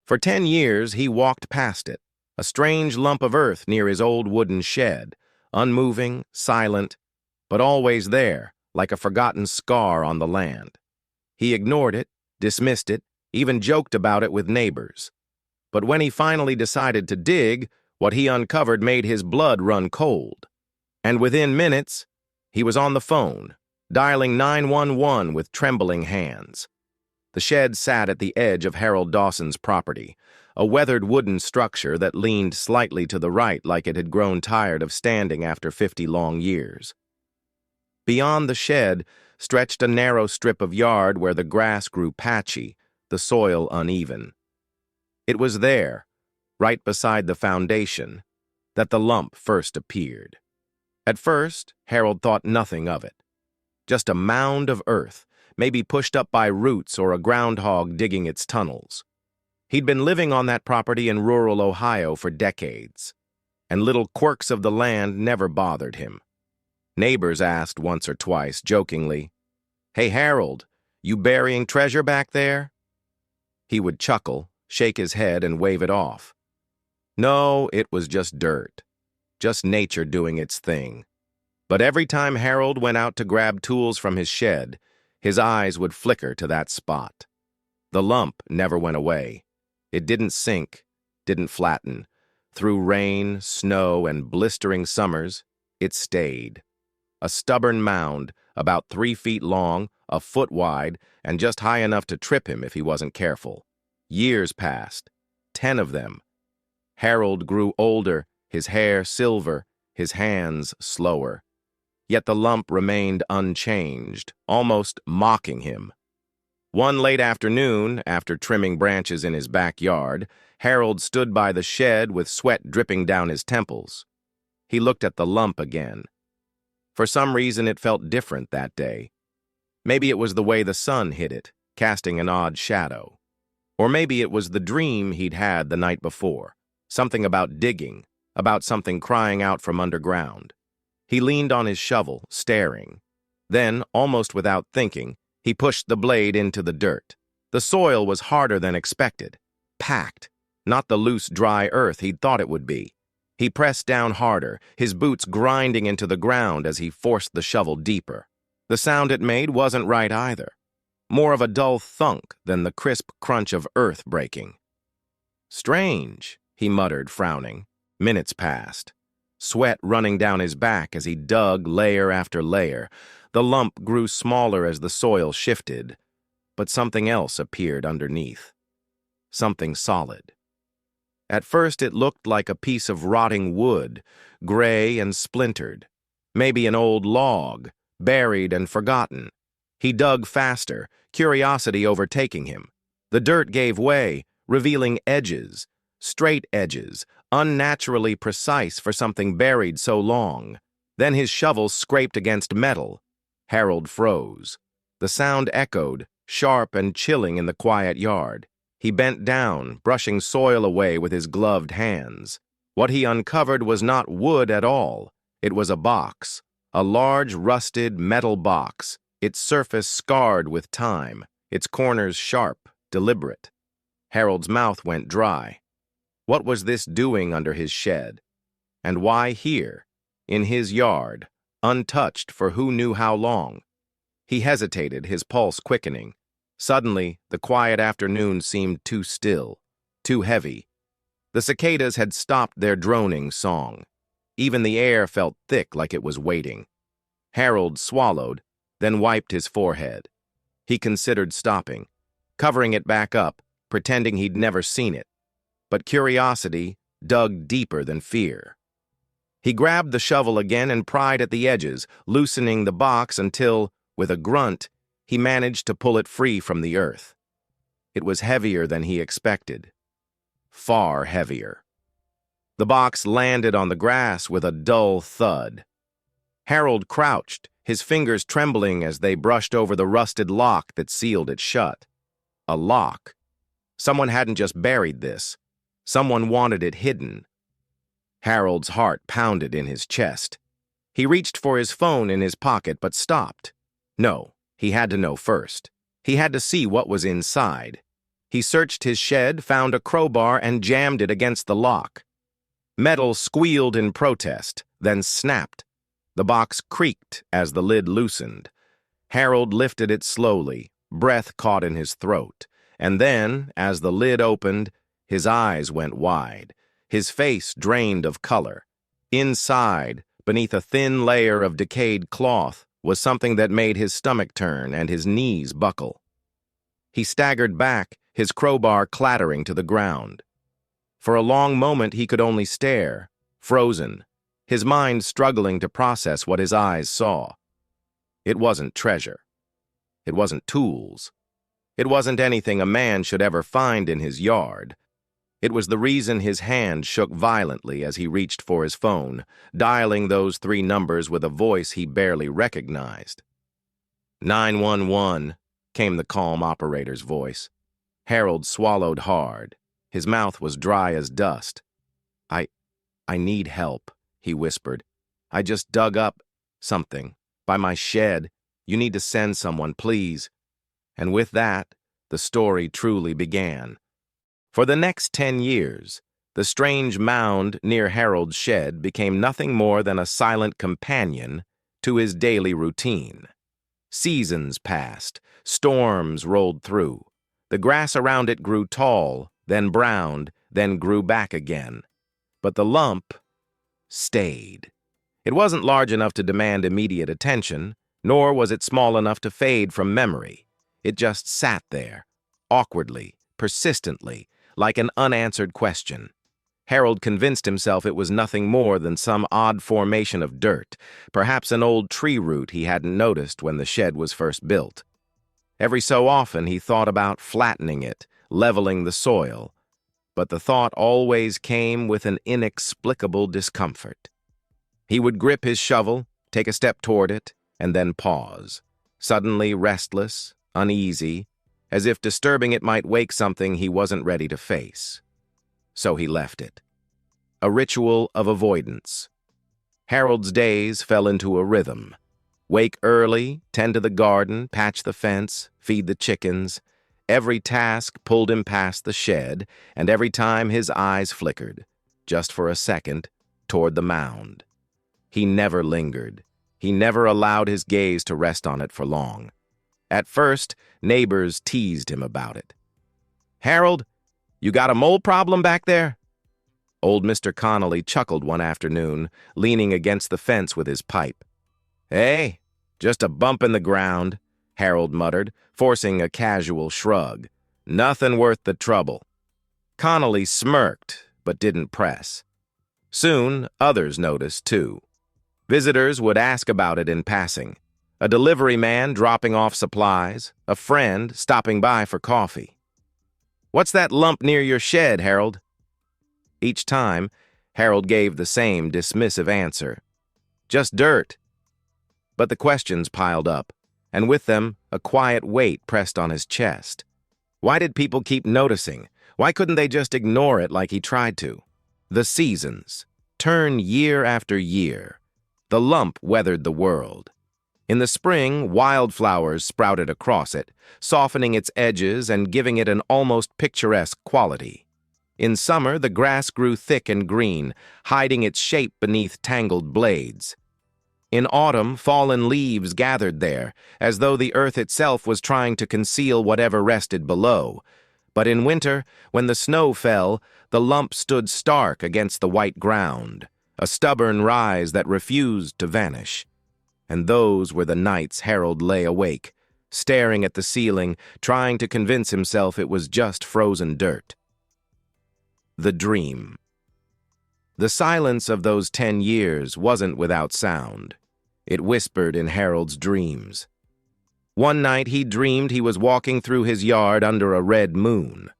For 10 years, he walked past it, a strange lump of earth near his old wooden shed, unmoving, silent, but always there, like a forgotten scar on the land. He ignored it, dismissed it, even joked about it with neighbors. But when he finally decided to dig, what he uncovered made his blood run cold. And within minutes, he was on the phone, dialing 911 with trembling hands. The shed sat at the edge of Harold Dawson's property, a weathered wooden structure that leaned slightly to the right like it had grown tired of standing after 50 long years. Beyond the shed stretched a narrow strip of yard where the grass grew patchy, the soil uneven. It was there, right beside the foundation, that the lump first appeared. At first, Harold thought nothing of it. Just a mound of earth, maybe pushed up by roots or a groundhog digging its tunnels. He'd been living on that property in rural Ohio for decades, and little quirks of the land never bothered him. Neighbors asked once or twice, jokingly, "Hey, Harold, you burying treasure back there?" He would chuckle, shake his head, and wave it off. No, it was just dirt, just nature doing its thing. But every time Harold went out to grab tools from his shed, his eyes would flicker to that spot. The lump never went away. It didn't sink, didn't flatten. Through rain, snow, and blistering summers, it stayed. A stubborn mound, about 3 feet long, a foot wide, and just high enough to trip him if he wasn't careful. Years passed, 10 of them. Harold grew older, his hair silver, his hands slower. Yet the lump remained unchanged, almost mocking him. One late afternoon, after trimming branches in his backyard, Harold stood by the shed with sweat dripping down his temples. He looked at the lump again. For some reason, it felt different that day. Maybe it was the way the sun hit it, casting an odd shadow. Or maybe it was the dream he'd had the night before, something about digging, about something crying out from underground. He leaned on his shovel, staring. Then, almost without thinking, he pushed the blade into the dirt. The soil was harder than expected, packed, not the loose, dry earth he'd thought it would be. He pressed down harder, his boots grinding into the ground as he forced the shovel deeper. The sound it made wasn't right either. More of a dull thunk than the crisp crunch of earth breaking. "Strange," he muttered, frowning. Minutes passed. Sweat running down his back as he dug layer after layer. The lump grew smaller as the soil shifted, but something else appeared underneath. Something solid. At first it looked like a piece of rotting wood, gray and splintered. Maybe an old log, buried and forgotten. He dug faster, curiosity overtaking him. The dirt gave way, revealing edges, straight edges, unnaturally precise for something buried so long. Then his shovel scraped against metal. Harold froze. The sound echoed, sharp and chilling in the quiet yard. He bent down, brushing soil away with his gloved hands. What he uncovered was not wood at all. It was a box, a large, rusted metal box, its surface scarred with time, its corners sharp, deliberate. Harold's mouth went dry. What was this doing under his shed? And why here, in his yard, untouched for who knew how long? He hesitated, his pulse quickening. Suddenly, the quiet afternoon seemed too still, too heavy. The cicadas had stopped their droning song. Even the air felt thick like it was waiting. Harold swallowed, then wiped his forehead. He considered stopping, covering it back up, pretending he'd never seen it. But curiosity dug deeper than fear. He grabbed the shovel again and pried at the edges, loosening the box until, with a grunt, he managed to pull it free from the earth. It was heavier than he expected. Far heavier. The box landed on the grass with a dull thud. Harold crouched, his fingers trembling as they brushed over the rusted lock that sealed it shut. A lock. Someone hadn't just buried this. Someone wanted it hidden. Harold's heart pounded in his chest. He reached for his phone in his pocket but stopped. No, he had to know first. He had to see what was inside. He searched his shed, found a crowbar, and jammed it against the lock. Metal squealed in protest, then snapped. The box creaked as the lid loosened. Harold lifted it slowly, breath caught in his throat, and then, as the lid opened, his eyes went wide, his face drained of color. Inside, beneath a thin layer of decayed cloth, was something that made his stomach turn and his knees buckle. He staggered back, his crowbar clattering to the ground. For a long moment he could only stare, frozen, his mind struggling to process what his eyes saw. It wasn't treasure. It wasn't tools. It wasn't anything a man should ever find in his yard. It was the reason his hand shook violently as he reached for his phone, dialing those 3 numbers with a voice he barely recognized. 911, came the calm operator's voice. Harold swallowed hard. His mouth was dry as dust. I need help, he whispered. I just dug up something by my shed. You need to send someone, please. And with that, the story truly began. For the next 10 years, the strange mound near Harold's shed became nothing more than a silent companion to his daily routine. Seasons passed, storms rolled through. The grass around it grew tall, then browned, then grew back again. But the lump stayed. It wasn't large enough to demand immediate attention, nor was it small enough to fade from memory. It just sat there, awkwardly, persistently, like an unanswered question. Harold convinced himself it was nothing more than some odd formation of dirt, perhaps an old tree root he hadn't noticed when the shed was first built. Every so often he thought about flattening it, leveling the soil, but the thought always came with an inexplicable discomfort. He would grip his shovel, take a step toward it, and then pause, suddenly restless, uneasy, as if disturbing it might wake something he wasn't ready to face. So he left it. A ritual of avoidance. Harold's days fell into a rhythm. Wake early, tend to the garden, patch the fence, feed the chickens. Every task pulled him past the shed, and every time his eyes flickered, just for a second, toward the mound. He never lingered. He never allowed his gaze to rest on it for long. At first, neighbors teased him about it. "Harold, you got a mole problem back there?" Old Mr. Connolly chuckled one afternoon, leaning against the fence with his pipe. "Hey, just a bump in the ground," Harold muttered, forcing a casual shrug. "Nothing worth the trouble." Connolly smirked, but didn't press. Soon, others noticed, too. Visitors would ask about it in passing. A delivery man dropping off supplies, a friend stopping by for coffee. "What's that lump near your shed, Harold?" Each time, Harold gave the same dismissive answer. "Just dirt." But the questions piled up, and with them, a quiet weight pressed on his chest. Why did people keep noticing? Why couldn't they just ignore it like he tried to? The seasons. Turn year after year. The lump weathered the world. In the spring, wildflowers sprouted across it, softening its edges and giving it an almost picturesque quality. In summer, the grass grew thick and green, hiding its shape beneath tangled blades. In autumn, fallen leaves gathered there, as though the earth itself was trying to conceal whatever rested below. But in winter, when the snow fell, the lump stood stark against the white ground, a stubborn rise that refused to vanish. And those were the nights Harold lay awake, staring at the ceiling, trying to convince himself it was just frozen dirt. The dream. The silence of those 10 years wasn't without sound. It whispered in Harold's dreams. One night he dreamed he was walking through his yard under a red moon.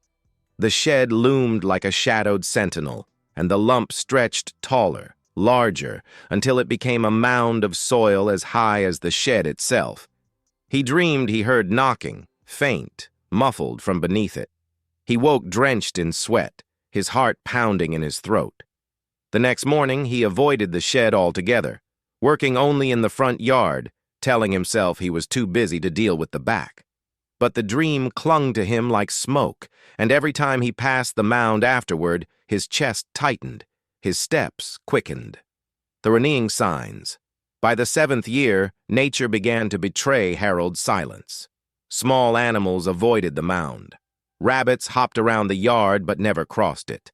The shed loomed like a shadowed sentinel, and the lump stretched taller, larger, until it became a mound of soil as high as the shed itself. He dreamed he heard knocking, faint, muffled from beneath it. He woke drenched in sweat, his heart pounding in his throat. The next morning, he avoided the shed altogether, working only in the front yard, telling himself he was too busy to deal with the back. But the dream clung to him like smoke, and every time he passed the mound afterward, his chest tightened, his steps quickened. The reneging signs. By the 7th year, nature began to betray Harold's silence. Small animals avoided the mound. Rabbits hopped around the yard but never crossed it.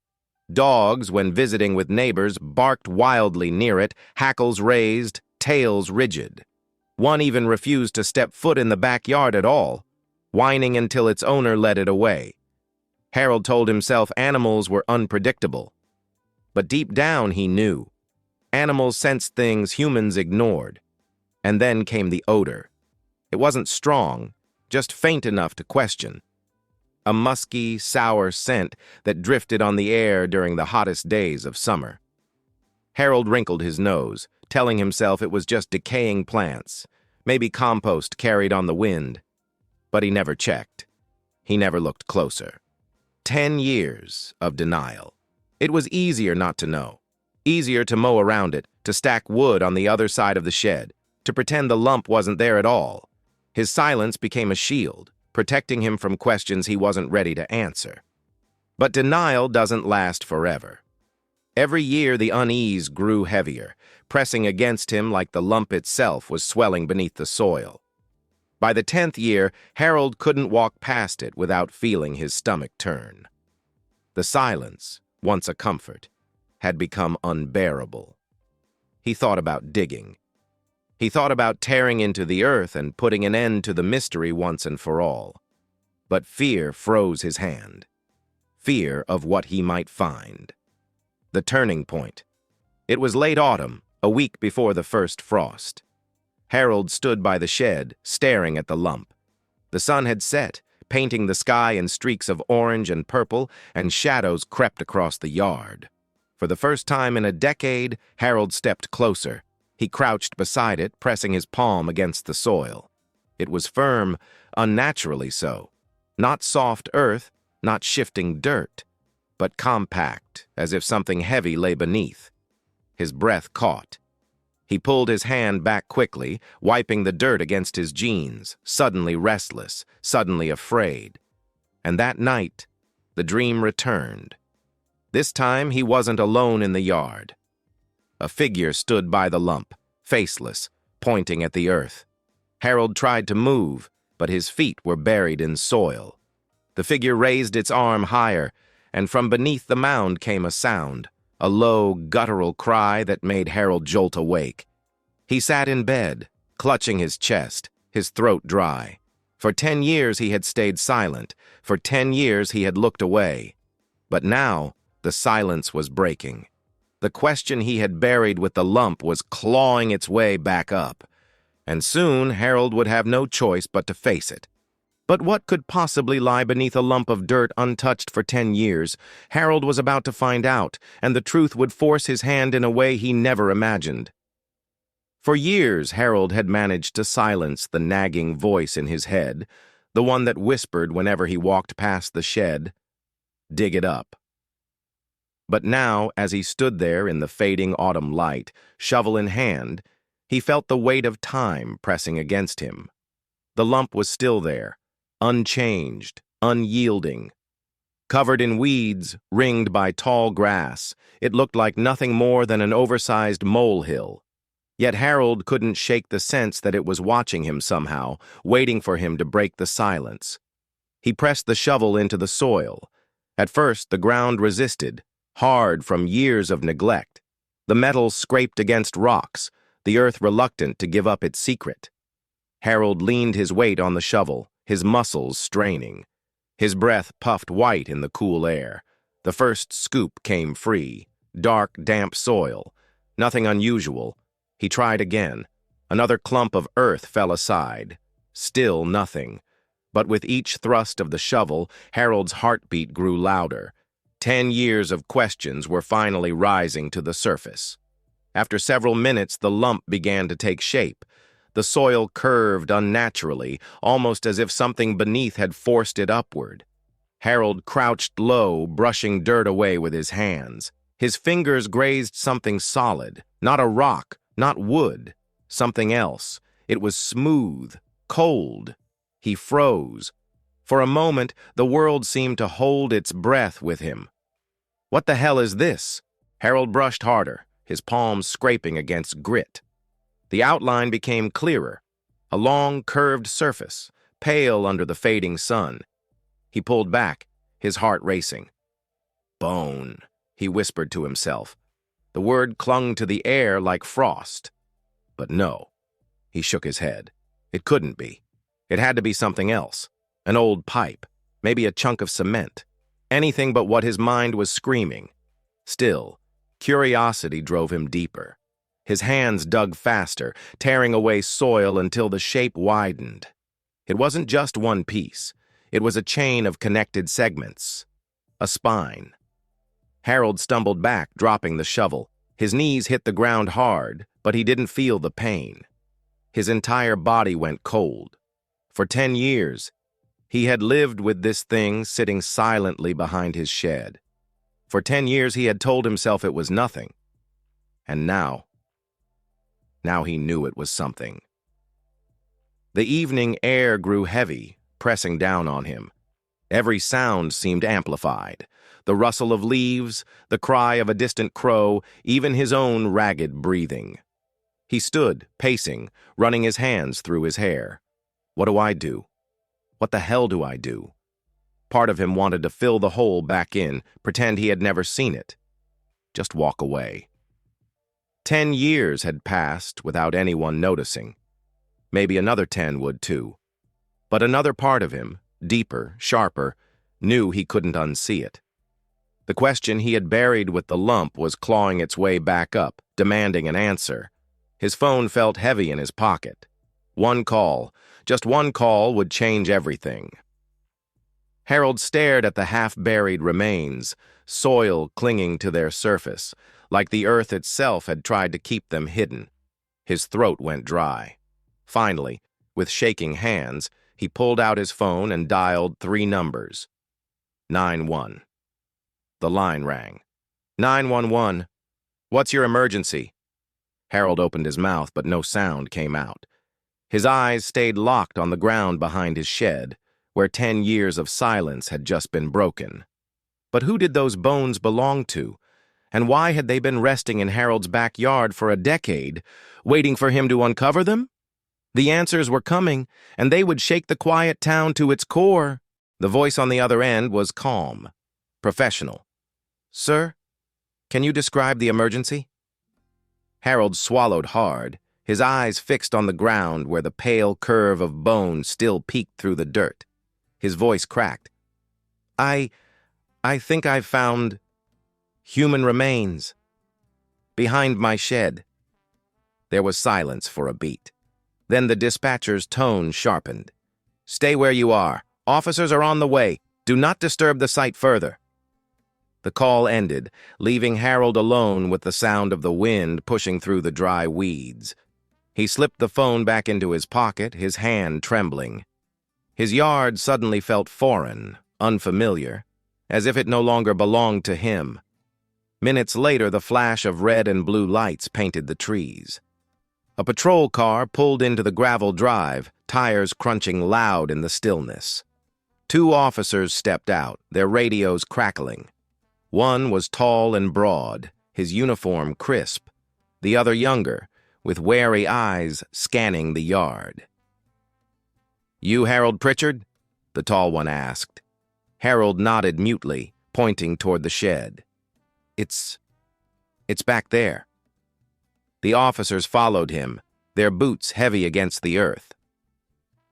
Dogs, when visiting with neighbors, barked wildly near it, hackles raised, tails rigid. One even refused to step foot in the backyard at all, whining until its owner led it away. Harold told himself animals were unpredictable. But deep down he knew. Animals sensed things humans ignored. And then came the odor. It wasn't strong, just faint enough to question. A musky, sour scent that drifted on the air during the hottest days of summer. Harold wrinkled his nose, telling himself it was just decaying plants, maybe compost carried on the wind. But he never checked. He never looked closer. 10 years of denial. It was easier not to know. Easier to mow around it, to stack wood on the other side of the shed, to pretend the lump wasn't there at all. His silence became a shield, protecting him from questions he wasn't ready to answer. But denial doesn't last forever. Every year the unease grew heavier, pressing against him like the lump itself was swelling beneath the soil. By the 10th year, Harold couldn't walk past it without feeling his stomach turn. The silence, once a comfort, had become unbearable. He thought about digging. He thought about tearing into the earth and putting an end to the mystery once and for all. But fear froze his hand. Fear of what he might find. The turning point. It was late autumn, a week before the first frost. Harold stood by the shed, staring at the lump. The sun had set, painting the sky in streaks of orange and purple, and shadows crept across the yard. For the first time in a decade, Harold stepped closer. He crouched beside it, pressing his palm against the soil. It was firm, unnaturally so. Not soft earth, not shifting dirt, but compact, as if something heavy lay beneath. His breath caught. He pulled his hand back quickly, wiping the dirt against his jeans, suddenly restless, suddenly afraid. And that night, the dream returned. This time he wasn't alone in the yard. A figure stood by the lump, faceless, pointing at the earth. Harold tried to move, but his feet were buried in soil. The figure raised its arm higher, and from beneath the mound came a sound, a low, guttural cry that made Harold jolt awake. He sat in bed, clutching his chest, his throat dry. For 10 years he had stayed silent. For 10 years he had looked away. But now the silence was breaking. The question he had buried with the lump was clawing its way back up. And soon Harold would have no choice but to face it. But what could possibly lie beneath a lump of dirt untouched for 10 years? Harold was about to find out, and the truth would force his hand in a way he never imagined. For years, Harold had managed to silence the nagging voice in his head, the one that whispered whenever he walked past the shed, "Dig it up." But now, as he stood there in the fading autumn light, shovel in hand, he felt the weight of time pressing against him. The lump was still there, unchanged, unyielding. Covered in weeds, ringed by tall grass, it looked like nothing more than an oversized molehill. Yet Harold couldn't shake the sense that it was watching him somehow, waiting for him to break the silence. He pressed the shovel into the soil. At first, the ground resisted, hard from years of neglect. The metal scraped against rocks, the earth reluctant to give up its secret. Harold leaned his weight on the shovel, his muscles straining. His breath puffed white in the cool air. The first scoop came free. Dark, damp soil. Nothing unusual. He tried again. Another clump of earth fell aside. Still nothing. But with each thrust of the shovel, Harold's heartbeat grew louder. 10 years of questions were finally rising to the surface. After several minutes, the lump began to take shape. The soil curved unnaturally, almost as if something beneath had forced it upward. Harold crouched low, brushing dirt away with his hands. His fingers grazed something solid, not a rock, not wood, something else. It was smooth, cold. He froze, For a moment, the world seemed to hold its breath with him. What the hell is this? Harold brushed harder, his palms scraping against grit. The outline became clearer, a long, curved surface, pale under the fading sun. He pulled back, his heart racing. Bone, he whispered to himself. The word clung to the air like frost. But no. He shook his head. It couldn't be. It had to be something else. An old pipe, maybe a chunk of cement. Anything but what his mind was screaming. Still, curiosity drove him deeper. His hands dug faster, tearing away soil until the shape widened. It wasn't just one piece. It was a chain of connected segments. A spine. Harold stumbled back, dropping the shovel. His knees hit the ground hard, but he didn't feel the pain. His entire body went cold. For 10 years, he had lived with this thing sitting silently behind his shed. For 10 years, he had told himself it was nothing. And now he knew it was something. The evening air grew heavy, pressing down on him. Every sound seemed amplified. The rustle of leaves, the cry of a distant crow, even his own ragged breathing. He stood, pacing, running his hands through his hair. What do I do? What the hell do I do? Part of him wanted to fill the hole back in, pretend he had never seen it. Just walk away. 10 years had passed without anyone noticing. Maybe another 10 would too. But another part of him, deeper, sharper, knew he couldn't unsee it. The question he had buried with the lump was clawing its way back up, demanding an answer. His phone felt heavy in his pocket. One call, just one call, would change everything. Harold stared at the half-buried remains, soil clinging to their surface, like the earth itself had tried to keep them hidden. His throat went dry. Finally, with shaking hands, he pulled out his phone and dialed 3 numbers. 9-1. The line rang. 911. What's your emergency? Harold opened his mouth, but no sound came out. His eyes stayed locked on the ground behind his shed, where 10 years of silence had just been broken. But who did those bones belong to? And why had they been resting in Harold's backyard for a decade, waiting for him to uncover them? The answers were coming, and they would shake the quiet town to its core. The voice on the other end was calm, professional. Sir, can you describe the emergency? Harold swallowed hard, his eyes fixed on the ground where the pale curve of bone still peeked through the dirt. His voice cracked. I think I've found human remains behind my shed. There was silence for a beat. Then the dispatcher's tone sharpened. Stay where you are. Officers are on the way. Do not disturb the site further. The call ended, leaving Harold alone with the sound of the wind pushing through the dry weeds. He slipped the phone back into his pocket, his hand trembling. His yard suddenly felt foreign, unfamiliar, as if it no longer belonged to him. Minutes later, the flash of red and blue lights painted the trees. A patrol car pulled into the gravel drive, tires crunching loud in the stillness. 2 officers stepped out, their radios crackling. One was tall and broad, his uniform crisp. The other younger, with wary eyes scanning the yard. You Harold Pritchard? The tall one asked. Harold nodded mutely, pointing toward the shed. It's back there. The officers followed him, their boots heavy against the earth.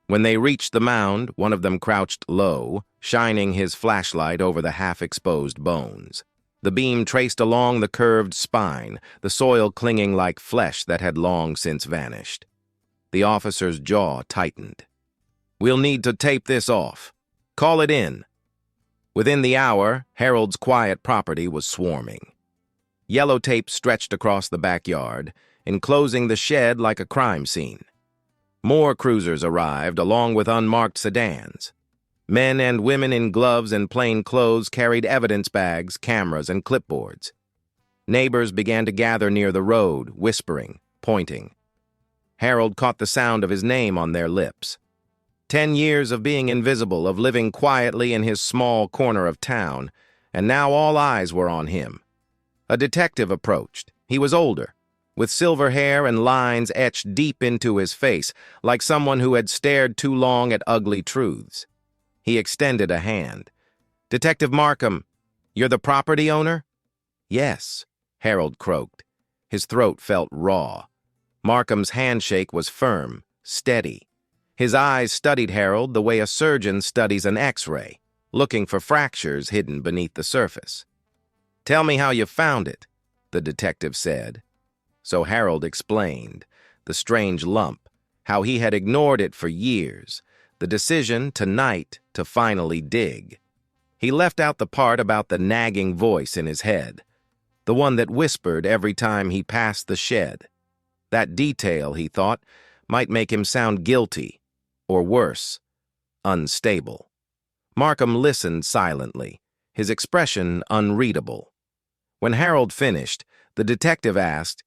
When they reached the mound, one of them crouched low, shining his flashlight over the half-exposed bones. The beam traced along the curved spine, the soil clinging like flesh that had long since vanished. The officer's jaw tightened. We'll need to tape this off. Call it in. Within the hour, Harold's quiet property was swarming. Yellow tape stretched across the backyard, enclosing the shed like a crime scene. More cruisers arrived, along with unmarked sedans. Men and women in gloves and plain clothes carried evidence bags, cameras, and clipboards. Neighbors began to gather near the road, whispering, pointing. Harold caught the sound of his name on their lips. 10 years of being invisible, of living quietly in his small corner of town, and now all eyes were on him. A detective approached. He was older, with silver hair and lines etched deep into his face, like someone who had stared too long at ugly truths. He extended a hand. "Detective Markham, you're the property owner?" "Yes," Harold croaked. His throat felt raw. Markham's handshake was firm, steady. His eyes studied Harold the way a surgeon studies an X-ray, looking for fractures hidden beneath the surface. "Tell me how you found it," the detective said. So Harold explained, the strange lump, how he had ignored it for years, the decision tonight to finally dig. He left out the part about the nagging voice in his head, the one that whispered every time he passed the shed. That detail, he thought, might make him sound guilty, or worse, unstable. Markham listened silently, his expression unreadable. When Harold finished, the detective asked,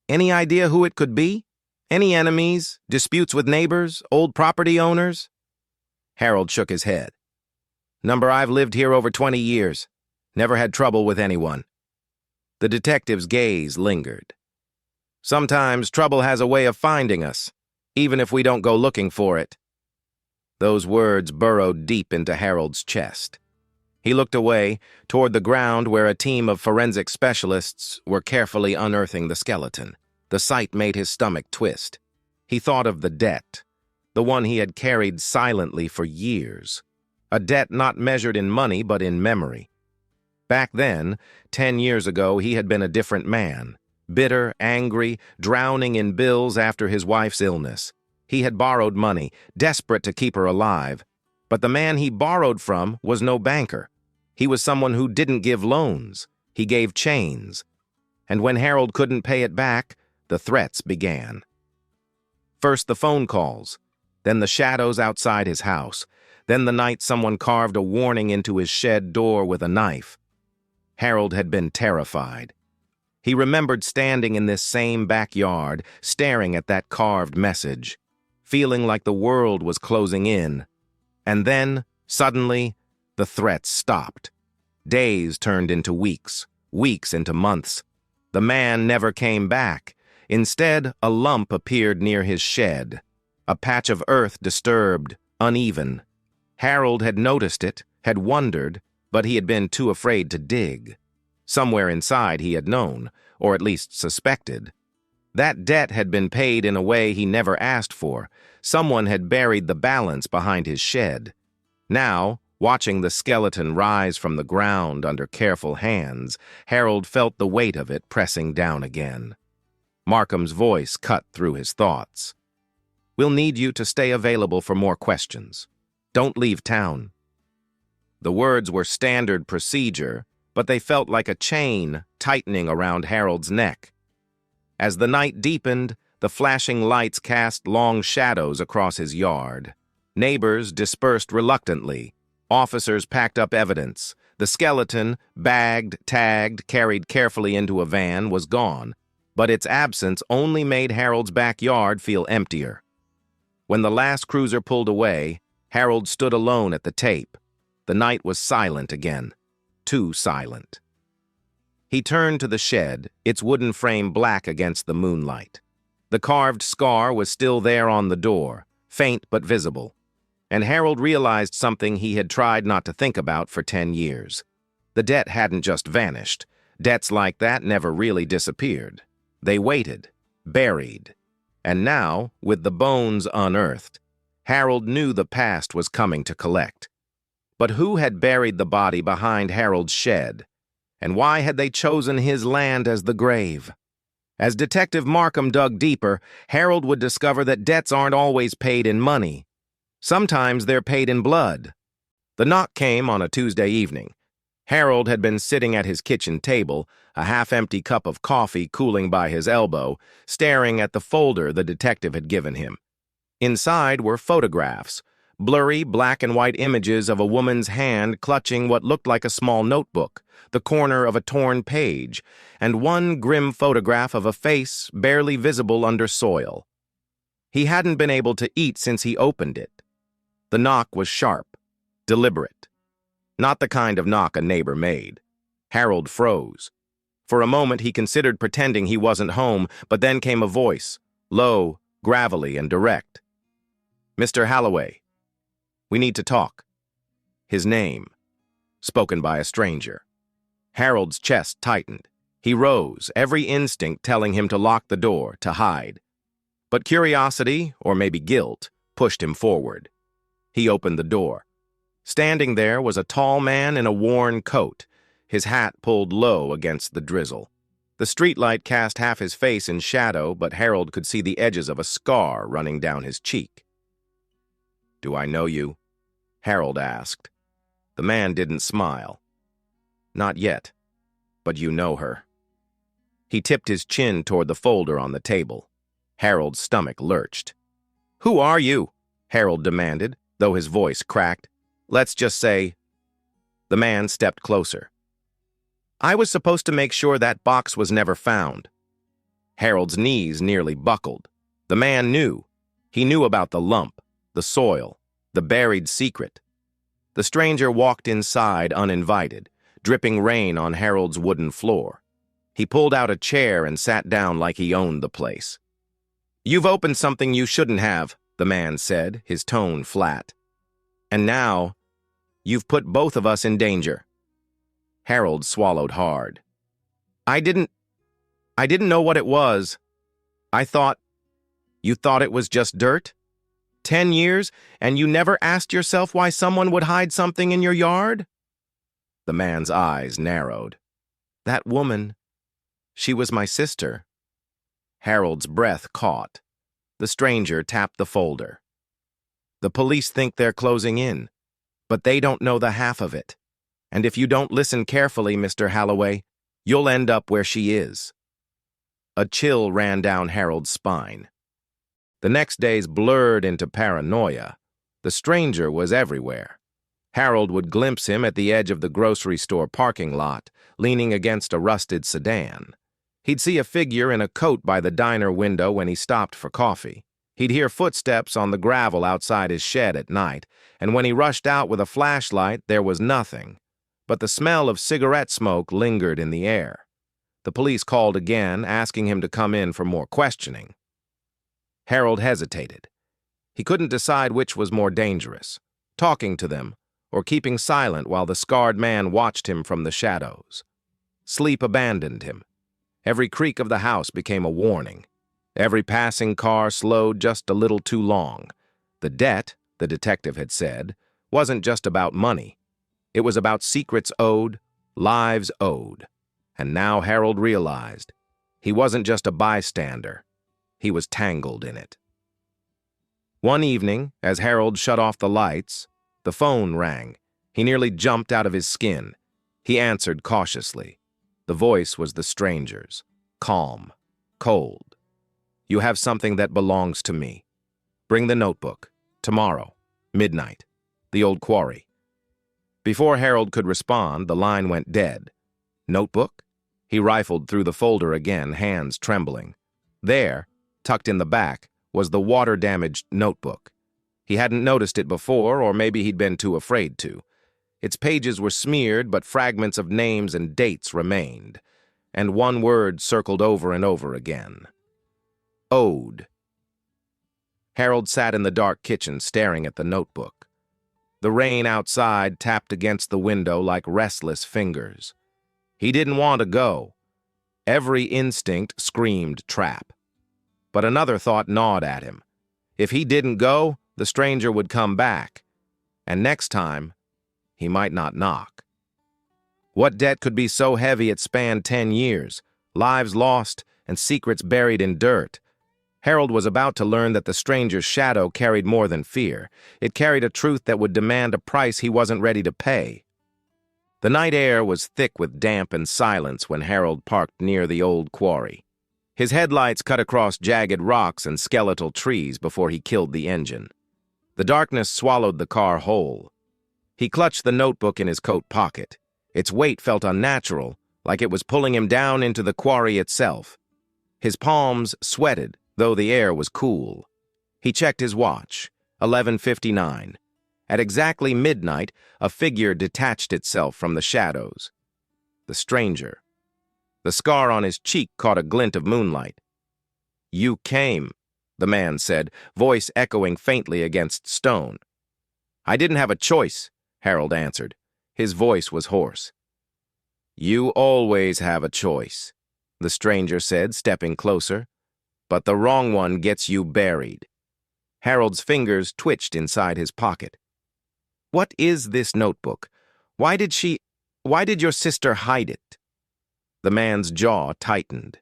"Any idea who it could be? Any enemies, disputes with neighbors, old property owners?" Harold shook his head. "Number, I've lived here over 20 years. Never had trouble with anyone." The detective's gaze lingered. "Sometimes trouble has a way of finding us, even if we don't go looking for it." Those words burrowed deep into Harold's chest. He looked away, toward the ground where a team of forensic specialists were carefully unearthing the skeleton. The sight made his stomach twist. He thought of the debt, the one he had carried silently for years. A debt not measured in money but in memory. Back then, 10 years ago, he had been a different man. Bitter, angry, drowning in bills after his wife's illness. He had borrowed money, desperate to keep her alive. But the man he borrowed from was no banker. He was someone who didn't give loans. He gave chains. And when Harold couldn't pay it back, the threats began. First the phone calls, then the shadows outside his house, then the night someone carved a warning into his shed door with a knife. Harold had been terrified. He remembered standing in this same backyard, staring at that carved message, feeling like the world was closing in. And then, suddenly, the threats stopped. Days turned into weeks, weeks into months. The man never came back. Instead, a lump appeared near his shed, a patch of earth disturbed, uneven. Harold had noticed it, had wondered, but he had been too afraid to dig. Somewhere inside he had known, or at least suspected. That debt had been paid in a way he never asked for. Someone had buried the balance behind his shed. Now, watching the skeleton rise from the ground under careful hands, Harold felt the weight of it pressing down again. Markham's voice cut through his thoughts. "We'll need you to stay available for more questions. Don't leave town." The words were standard procedure, but they felt like a chain tightening around Harold's neck. As the night deepened, the flashing lights cast long shadows across his yard. Neighbors dispersed reluctantly. Officers packed up evidence. The skeleton, bagged, tagged, carried carefully into a van, was gone, but its absence only made Harold's backyard feel emptier. When the last cruiser pulled away, Harold stood alone at the tape. The night was silent again. Too silent. He turned to the shed, its wooden frame black against the moonlight. The carved scar was still there on the door, faint but visible. And Harold realized something he had tried not to think about for 10 years. The debt hadn't just vanished. Debts like that never really disappeared. They waited, buried. And now, with the bones unearthed, Harold knew the past was coming to collect. But who had buried the body behind Harold's shed? And why had they chosen his land as the grave? As Detective Markham dug deeper, Harold would discover that debts aren't always paid in money. Sometimes they're paid in blood. The knock came on a Tuesday evening. Harold had been sitting at his kitchen table, a half-empty cup of coffee cooling by his elbow, staring at the folder the detective had given him. Inside were photographs, blurry black-and-white images of a woman's hand clutching what looked like a small notebook, the corner of a torn page, and one grim photograph of a face barely visible under soil. He hadn't been able to eat since he opened it. The knock was sharp, deliberate. Not the kind of knock a neighbor made. Harold froze. For a moment he considered pretending he wasn't home, but then came a voice, low, gravelly, and direct. "Mr. Holloway, we need to talk." His name, spoken by a stranger. Harold's chest tightened. He rose, every instinct telling him to lock the door, to hide. But curiosity, or maybe guilt, pushed him forward. He opened the door. Standing there was a tall man in a worn coat, his hat pulled low against the drizzle. The streetlight cast half his face in shadow, but Harold could see the edges of a scar running down his cheek. "Do I know you?" Harold asked. The man didn't smile. "Not yet, but you know her." He tipped his chin toward the folder on the table. Harold's stomach lurched. "Who are you?" Harold demanded, though his voice cracked. "Let's just say—" The man stepped closer. "I was supposed to make sure that box was never found." Harold's knees nearly buckled. The man knew. He knew about the lump, the soil, the buried secret. The stranger walked inside uninvited, dripping rain on Harold's wooden floor. He pulled out a chair and sat down like he owned the place. "You've opened something you shouldn't have," the man said, his tone flat. "And now, you've put both of us in danger." Harold swallowed hard. I didn't know what it was. You thought it was just dirt? 10 years, and you never asked yourself why someone would hide something in your yard?" The man's eyes narrowed. "That woman, she was my sister." Harold's breath caught. The stranger tapped the folder. "The police think they're closing in, but they don't know the half of it. And if you don't listen carefully, Mr. Holloway, you'll end up where she is." A chill ran down Harold's spine. The next days blurred into paranoia. The stranger was everywhere. Harold would glimpse him at the edge of the grocery store parking lot, leaning against a rusted sedan. He'd see a figure in a coat by the diner window when he stopped for coffee. He'd hear footsteps on the gravel outside his shed at night, and when he rushed out with a flashlight, there was nothing. But the smell of cigarette smoke lingered in the air. The police called again, asking him to come in for more questioning. Harold hesitated. He couldn't decide which was more dangerous, talking to them or keeping silent while the scarred man watched him from the shadows. Sleep abandoned him. Every creak of the house became a warning. Every passing car slowed just a little too long. The debt, the detective had said, wasn't just about money. It was about secrets owed, lives owed. And now Harold realized he wasn't just a bystander. He was tangled in it. One evening, as Harold shut off the lights, the phone rang. He nearly jumped out of his skin. He answered cautiously. The voice was the stranger's, calm, cold. "You have something that belongs to me. Bring the notebook. Tomorrow, midnight. The old quarry." Before Harold could respond, the line went dead. "Notebook?" He rifled through the folder again, hands trembling. There, tucked in the back, was the water-damaged notebook. He hadn't noticed it before, or maybe he'd been too afraid to. Its pages were smeared, but fragments of names and dates remained, and one word circled over and over again. Ode. Harold sat in the dark kitchen staring at the notebook. The rain outside tapped against the window like restless fingers. He didn't want to go. Every instinct screamed trap. But another thought gnawed at him. If he didn't go, the stranger would come back. And next time, he might not knock. What debt could be so heavy it spanned 10 years, lives lost, and secrets buried in dirt? Harold was about to learn that the stranger's shadow carried more than fear. It carried a truth that would demand a price he wasn't ready to pay. The night air was thick with damp and silence when Harold parked near the old quarry. His headlights cut across jagged rocks and skeletal trees before he killed the engine. The darkness swallowed the car whole. He clutched the notebook in his coat pocket. Its weight felt unnatural, like it was pulling him down into the quarry itself. His palms sweated, though the air was cool. He checked his watch, 11:59. At exactly midnight, a figure detached itself from the shadows. The stranger. The scar on his cheek caught a glint of moonlight. "You came," the man said, voice echoing faintly against stone. "I didn't have a choice," Harold answered. His voice was hoarse. "You always have a choice," the stranger said, stepping closer. "But the wrong one gets you buried." Harold's fingers twitched inside his pocket. "What is this notebook? Why did your sister hide it?" The man's jaw tightened.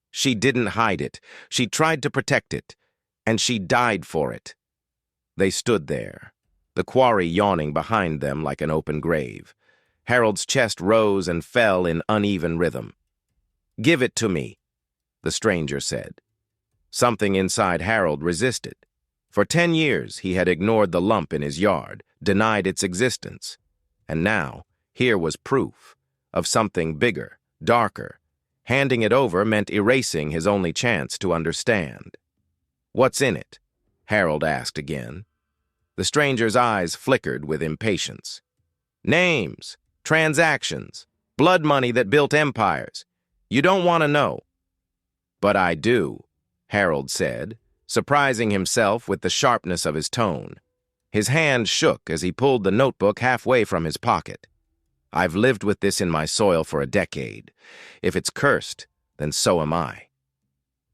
"She didn't hide it. She tried to protect it, and she died for it." They stood there, the quarry yawning behind them like an open grave. Harold's chest rose and fell in uneven rhythm. "Give it to me," the stranger said. Something inside Harold resisted. For 10 years, he had ignored the lump in his yard, denied its existence. And now, here was proof of something bigger, darker. Handing it over meant erasing his only chance to understand. "What's in it?" Harold asked again. The stranger's eyes flickered with impatience. "Names, transactions, blood money that built empires. You don't want to know." "But I do," Harold said, surprising himself with the sharpness of his tone. His hand shook as he pulled the notebook halfway from his pocket. "I've lived with this in my soil for a decade. If it's cursed, then so am I."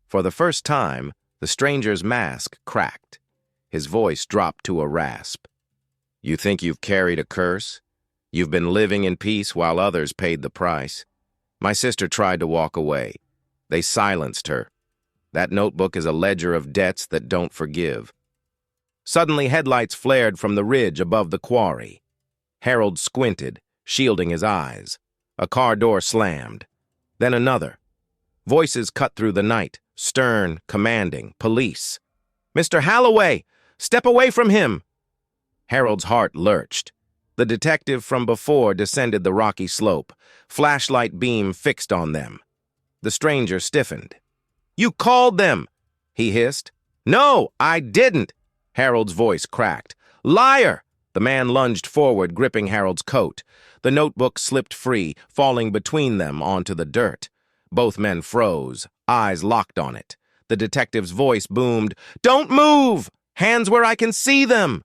For the first time, the stranger's mask cracked. His voice dropped to a rasp. "You think you've carried a curse? You've been living in peace while others paid the price. My sister tried to walk away. They silenced her. That notebook is a ledger of debts that don't forgive." Suddenly, headlights flared from the ridge above the quarry. Harold squinted, shielding his eyes. A car door slammed. Then another. Voices cut through the night, stern, commanding, police. "Mr. Halloway! Step away from him!" Harold's heart lurched. The detective from before descended the rocky slope, flashlight beam fixed on them. The stranger stiffened. "You called them!" he hissed. "No, I didn't!" Harold's voice cracked. "Liar!" The man lunged forward, gripping Harold's coat. The notebook slipped free, falling between them onto the dirt. Both men froze, eyes locked on it. The detective's voice boomed, "Don't move! Hands where I can see them!"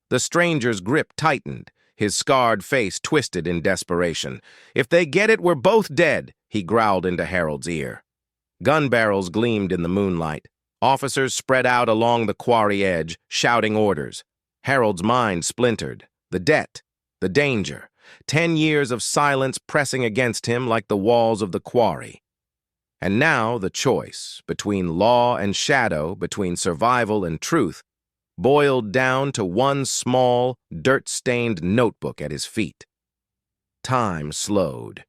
The stranger's grip tightened, his scarred face twisted in desperation. "If they get it, we're both dead," he growled into Harold's ear. Gun barrels gleamed in the moonlight. Officers spread out along the quarry edge, shouting orders. Harold's mind splintered. The debt, the danger, 10 years of silence pressing against him like the walls of the quarry. And now the choice, between law and shadow, between survival and truth, boiled down to one small, dirt-stained notebook at his feet. Time slowed.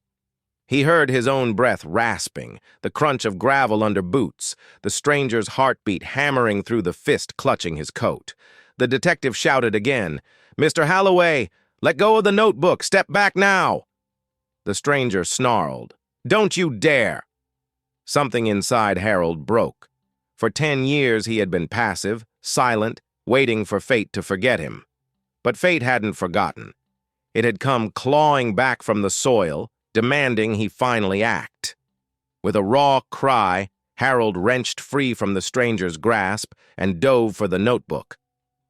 He heard his own breath rasping, the crunch of gravel under boots, the stranger's heartbeat hammering through the fist clutching his coat. The detective shouted again, "Mr. Halloway, let go of the notebook, step back now!" The stranger snarled, "Don't you dare!" Something inside Harold broke. For 10 years he had been passive, silent, waiting for fate to forget him. But fate hadn't forgotten. It had come clawing back from the soil, demanding he finally act. With a raw cry, Harold wrenched free from the stranger's grasp and dove for the notebook.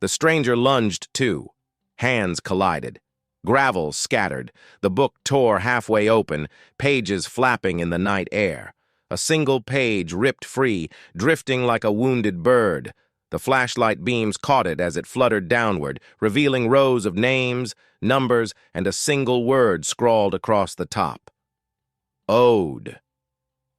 The stranger lunged too. Hands collided. Gravel scattered. The book tore halfway open, pages flapping in the night air. A single page ripped free, drifting like a wounded bird. The flashlight beams caught it as it fluttered downward, revealing rows of names, numbers, and a single word scrawled across the top. Ode.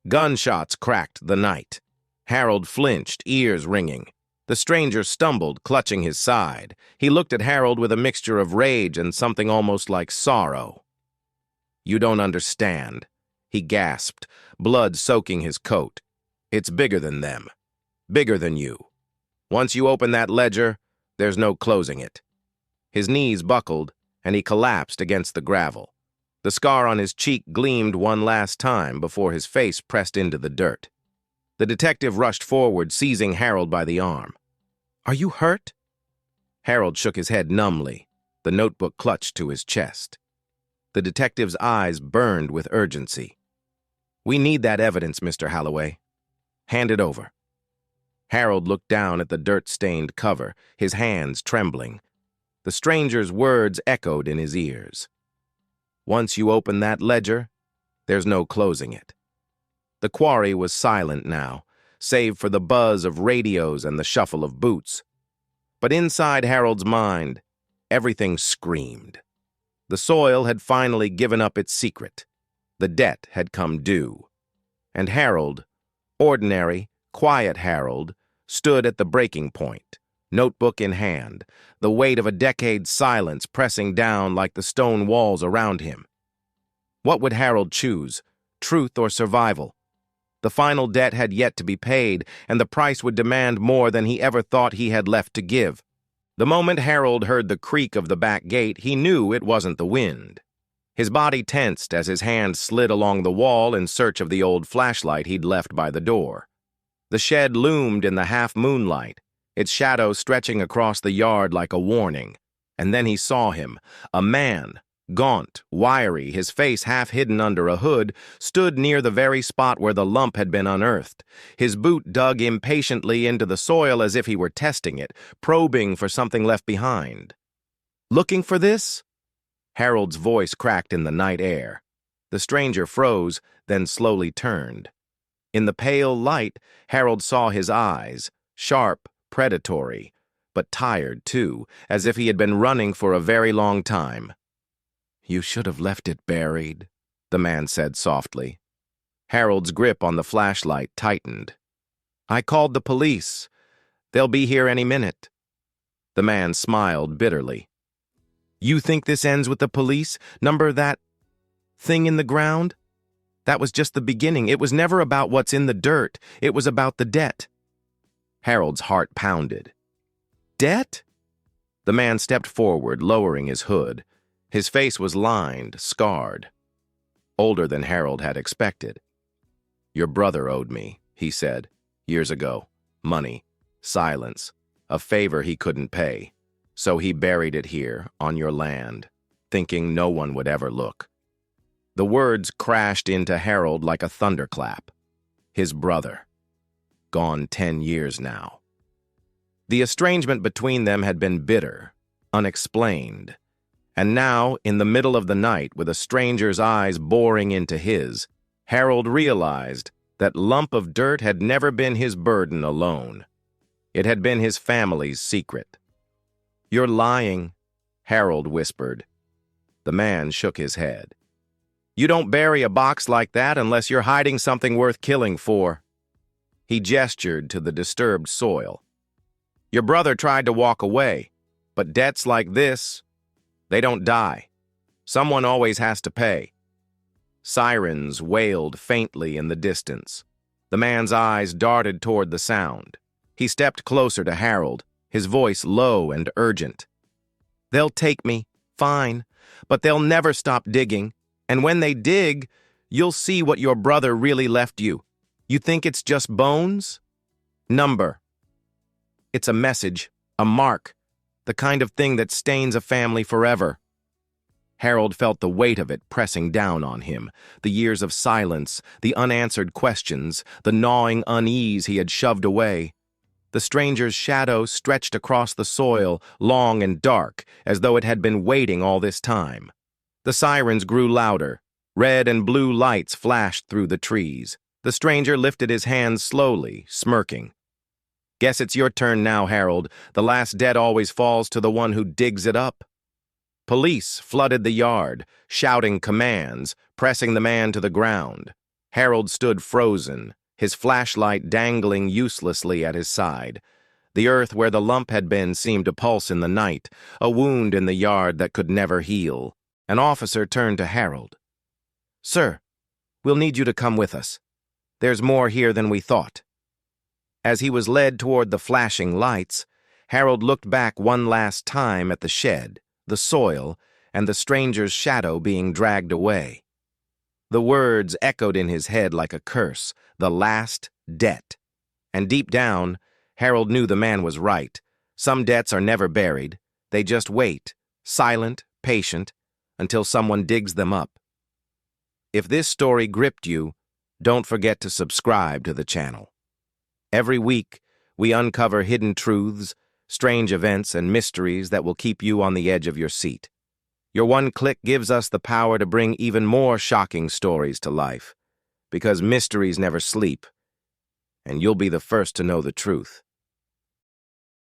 Gunshots cracked the night. Harold flinched, ears ringing. The stranger stumbled, clutching his side. He looked at Harold with a mixture of rage and something almost like sorrow. "You don't understand," he gasped, blood soaking his coat. "It's bigger than them. Bigger than you. Once you open that ledger, there's no closing it." His knees buckled, and he collapsed against the gravel. The scar on his cheek gleamed one last time before his face pressed into the dirt. The detective rushed forward, seizing Harold by the arm. "Are you hurt?" Harold shook his head numbly, the notebook clutched to his chest. The detective's eyes burned with urgency. "We need that evidence, Mr. Holloway. Hand it over." Harold looked down at the dirt-stained cover, his hands trembling. The stranger's words echoed in his ears. "Once you open that ledger, there's no closing it." The quarry was silent now, save for the buzz of radios and the shuffle of boots. But inside Harold's mind, everything screamed. The soil had finally given up its secret. The debt had come due. And Harold, ordinary, quiet Harold, stood at the breaking point, notebook in hand, the weight of a decade's silence pressing down like the stone walls around him. What would Harold choose, truth or survival? The final debt had yet to be paid, and the price would demand more than he ever thought he had left to give. The moment Harold heard the creak of the back gate, he knew it wasn't the wind. His body tensed as his hand slid along the wall in search of the old flashlight he'd left by the door. The shed loomed in the half-moonlight, its shadow stretching across the yard like a warning. And then he saw him, a man, gaunt, wiry, his face half hidden under a hood, stood near the very spot where the lump had been unearthed. His boot dug impatiently into the soil as if he were testing it, probing for something left behind. "Looking for this?" Harold's voice cracked in the night air. The stranger froze, then slowly turned. In the pale light, Harold saw his eyes, sharp, predatory, but tired too, as if he had been running for a very long time. "You should have left it buried," the man said softly. Harold's grip on the flashlight tightened. "I called the police. They'll be here any minute." The man smiled bitterly. "You think this ends with the police? Number that thing in the ground? That was just the beginning. It was never about what's in the dirt. It was about the debt." Harold's heart pounded. "Debt?" The man stepped forward, lowering his hood. His face was lined, scarred. Older than Harold had expected. "Your brother owed me," he said, "years ago. Money, silence, a favor he couldn't pay. So he buried it here, on your land, thinking no one would ever look." The words crashed into Harold like a thunderclap. His brother. Gone 10 years now. The estrangement between them had been bitter, unexplained. And now, in the middle of the night, with a stranger's eyes boring into his, Harold realized that lump of dirt had never been his burden alone. It had been his family's secret. "You're lying," Harold whispered. The man shook his head. "You don't bury a box like that unless you're hiding something worth killing for." He gestured to the disturbed soil. "Your brother tried to walk away, but debts like this, they don't die. Someone always has to pay." Sirens wailed faintly in the distance. The man's eyes darted toward the sound. He stepped closer to Harold, his voice low and urgent. "They'll take me, fine, but they'll never stop digging. And when they dig, you'll see what your brother really left you. You think it's just bones? Number. It's a message, a mark, the kind of thing that stains a family forever." Harold felt the weight of it pressing down on him, the years of silence, the unanswered questions, the gnawing unease he had shoved away. The stranger's shadow stretched across the soil, long and dark, as though it had been waiting all this time. The sirens grew louder. Red and blue lights flashed through the trees. The stranger lifted his hands slowly, smirking. "Guess it's your turn now, Harold. The last debt always falls to the one who digs it up." Police flooded the yard, shouting commands, pressing the man to the ground. Harold stood frozen, his flashlight dangling uselessly at his side. The earth where the lump had been seemed to pulse in the night, a wound in the yard that could never heal. An officer turned to Harold. "Sir, we'll need you to come with us. There's more here than we thought." As he was led toward the flashing lights, Harold looked back one last time at the shed, the soil, and the stranger's shadow being dragged away. The words echoed in his head like a curse, the last debt. And deep down, Harold knew the man was right. Some debts are never buried. They just wait, silent, patient, until someone digs them up. If this story gripped you, don't forget to subscribe to the channel. Every week, we uncover hidden truths, strange events, and mysteries that will keep you on the edge of your seat. Your one click gives us the power to bring even more shocking stories to life, because mysteries never sleep, and you'll be the first to know the truth.